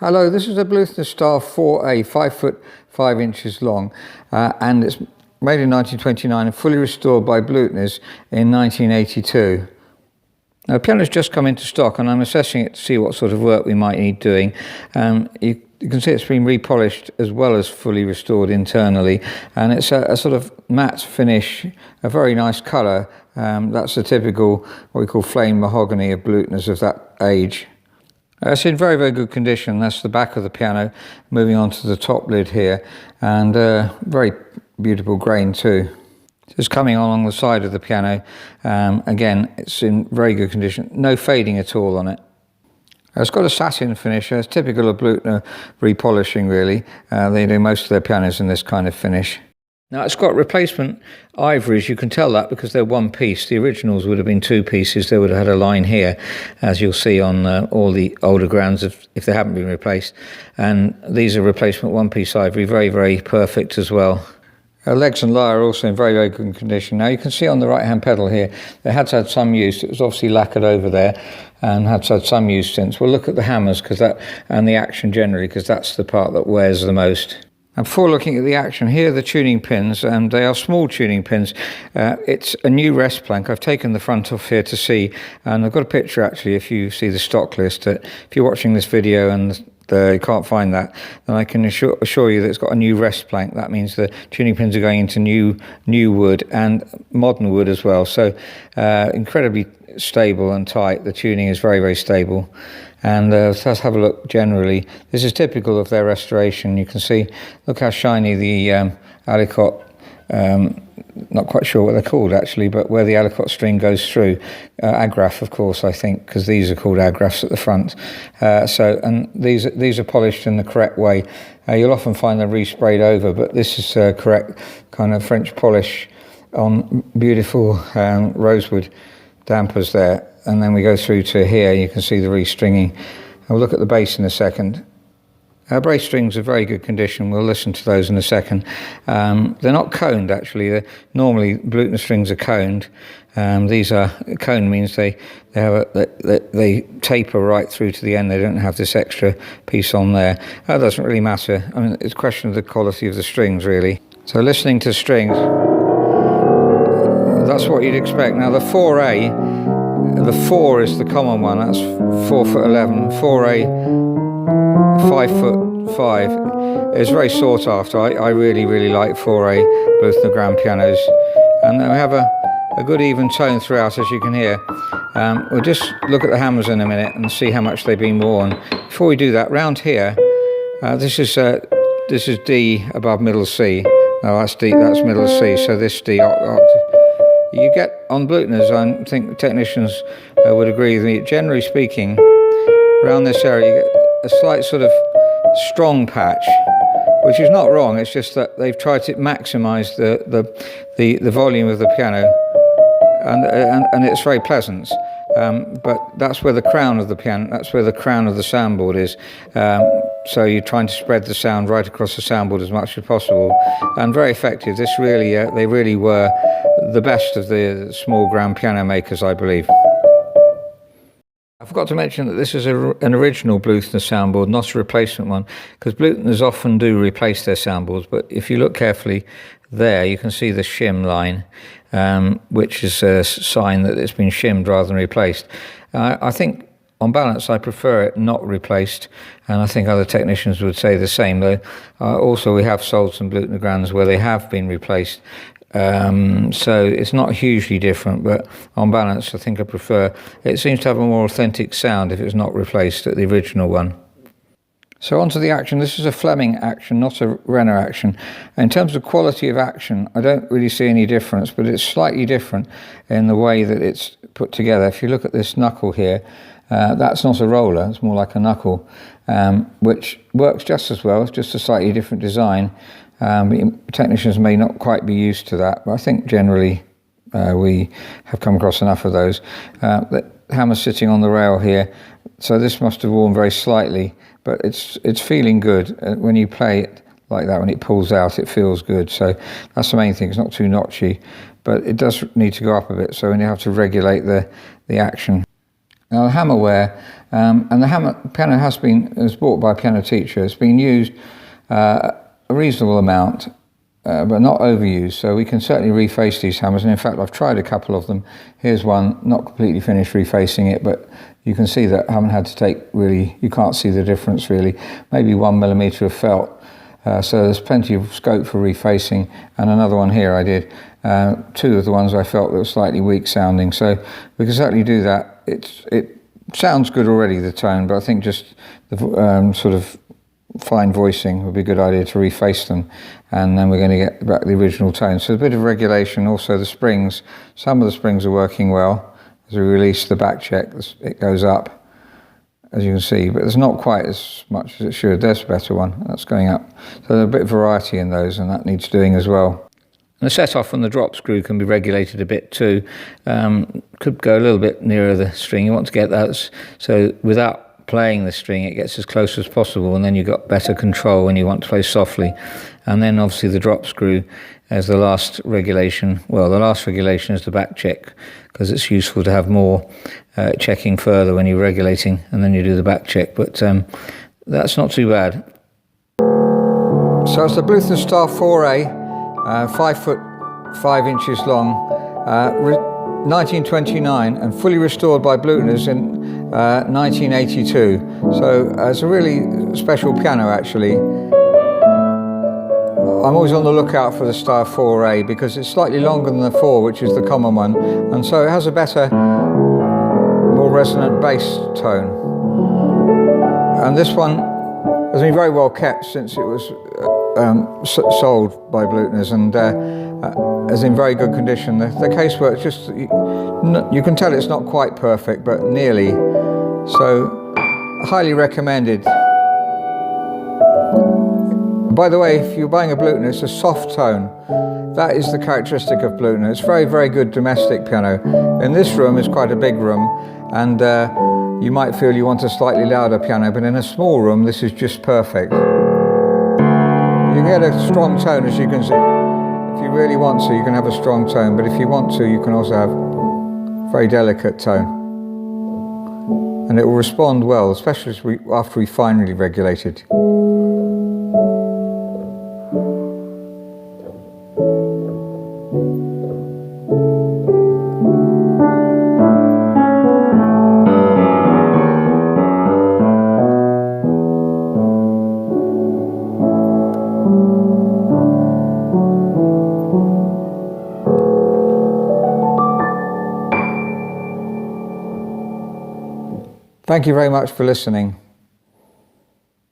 Hello, this is a Bluthner Star 4A, 5 foot 5 inches long, and it's made in 1929 and fully restored by Bluthners in 1982. Now, the piano's just come into stock and I'm assessing it to see what sort of work we might need doing. You can see it's been repolished as well as fully restored internally, and it's a sort of matte finish, a very nice colour. That's the typical, what we call flame mahogany of Bluthners of that age. It's in very, very good condition. That's the back of the piano, moving on to the top lid here, and very beautiful grain too. Just coming along the side of the piano, again, it's in very good condition, no fading at all on it. It's got a satin finish. It's typical of Bluthner repolishing, really. They do most of their pianos in this kind of finish. Now, it's got replacement ivories. You can tell that because they're one piece. The originals would have been two pieces. They would have had a line here, as you'll see on all the older grands if they haven't been replaced. And these are replacement one-piece ivory, very, very perfect as well. Legs and lyre are also in very, very good condition. Now, you can see on the right-hand pedal here, they had had some use. It was obviously lacquered over there and had had some use since. We'll look at the hammers and the action generally, because that's the part that wears the most. And before looking at the action, here are the tuning pins, and they are small tuning pins. It's a new rest plank. I've taken the front off here to see, and I've got a picture actually, if you see the stock list. If you're watching this video and you can't find that, then I can assure you that it's got a new rest plank. That means the tuning pins are going into new wood and modern wood as well. So incredibly stable and tight. The tuning is very, very stable. And let's have a look generally. This is typical of their restoration. You can see, look how shiny the alicot, not quite sure what they're called actually, but where the alicot string goes through. Agraffe, of course, I think, because these are called agraffes at the front. And these are polished in the correct way. You'll often find them resprayed over, but this is correct kind of French polish on beautiful rosewood dampers there. And then we go through to here, you can see the restringing. We'll look at the bass in a second. Our bass strings are very good condition. We'll listen to those in a second. They're not coned actually. Normally Bluthner strings are coned. These are coned, means they taper right through to the end. They don't have this extra piece on there. That doesn't really matter. I mean, it's a question of the quality of the strings really. So listening to strings, that's what you'd expect. Now the 4A, the 4 is the common one. That's 4 foot 11. 4A, 5 foot 5 is very sought after. I really, really like 4A Bluthner grand pianos, and we have a good even tone throughout, as you can hear. We'll just look at the hammers in a minute and see how much they've been worn. Before we do that, round here, this is D above middle C. No, that's D. That's middle C. So this D octave. You get on Bluthners, I think technicians would agree with me, generally speaking, around this area you get a slight sort of strong patch, which is not wrong. It's just that they've tried to maximise the volume of the piano, and it's very pleasant. But that's where the crown of the piano, that's where the crown of the soundboard is. So you're trying to spread the sound right across the soundboard as much as possible, and very effective. This really, they really were the best of the small grand piano makers, I believe. I forgot to mention that this is an original Bluthner soundboard, not a replacement one, because Bluthners often do replace their soundboards, but if you look carefully there, you can see the shim line, which is a sign that it's been shimmed rather than replaced. I think, on balance, I prefer it not replaced, and I think other technicians would say the same. Though also, we have sold some Bluthner grands where they have been replaced, so it's not hugely different. But on balance, I think I prefer. It seems to have a more authentic sound if it's not replaced at the original one. So on to the action. This is a Fleming action, not a Renner action. In terms of quality of action, I don't really see any difference, but it's slightly different in the way that it's put together. If you look at this knuckle here, that's not a roller, it's more like a knuckle, which works just as well. It's just a slightly different design. Technicians may not quite be used to that, but I think generally we have come across enough of those. The hammer's sitting on the rail here, so this must have worn very slightly, but it's feeling good. When you play it like that, when it pulls out, it feels good. So that's the main thing. It's not too notchy, but it does need to go up a bit, so we have to regulate the action. Now the hammer wear, And the piano was bought by a piano teacher. It's been used a reasonable amount, but not overused, so we can certainly reface these hammers. And in fact, I've tried a couple of them. Here's one, not completely finished refacing it, but you can see that I haven't had to take really, you can't see the difference really, maybe 1 millimetre of felt. So there's plenty of scope for refacing. And another one here I did. 2 of the ones I felt that were slightly weak sounding, so we can certainly do that. It sounds good already, the tone, but I think just the sort of fine voicing would be a good idea to reface them, and then we're going to get back the original tone. So a bit of regulation. Also the springs, some of the springs are working well. As we release the back check, it goes up, as you can see, but there's not quite as much as it should. There's a better one, that's going up. So there's a bit of variety in those, and that needs doing as well. And the set off on the drop screw can be regulated a bit too. Could go a little bit nearer the string. You want to get that so without playing the string it gets as close as possible, and then you've got better control when you want to play softly. And then obviously the drop screw as the last regulation. Well, the last regulation is the back check, because it's useful to have more checking further when you're regulating, and then you do the back check. But that's not too bad. So it's the Bluthner Star 4A, 5 foot 5 inches long, 1929, and fully restored by Bluthners in 1982. So it's a really special piano actually. I'm always on the lookout for the Star 4A because it's slightly longer than the 4, which is the common one, and so it has a better, more resonant bass tone. And this one has been very well kept since it was sold by Bluthners, and is in very good condition. The casework, just you can tell it's not quite perfect, but nearly. So highly recommended. By the way, if you're buying a Bluthner, it's a soft tone. That is the characteristic of Bluthner. It's very, very good domestic piano. In this room, it's quite a big room, and you might feel you want a slightly louder piano, but in a small room, this is just perfect. You get a strong tone, as you can see. If you really want to, you can have a strong tone, but if you want to, you can also have a very delicate tone. And it will respond well, especially after we finally regulate it. Thank you very much for listening.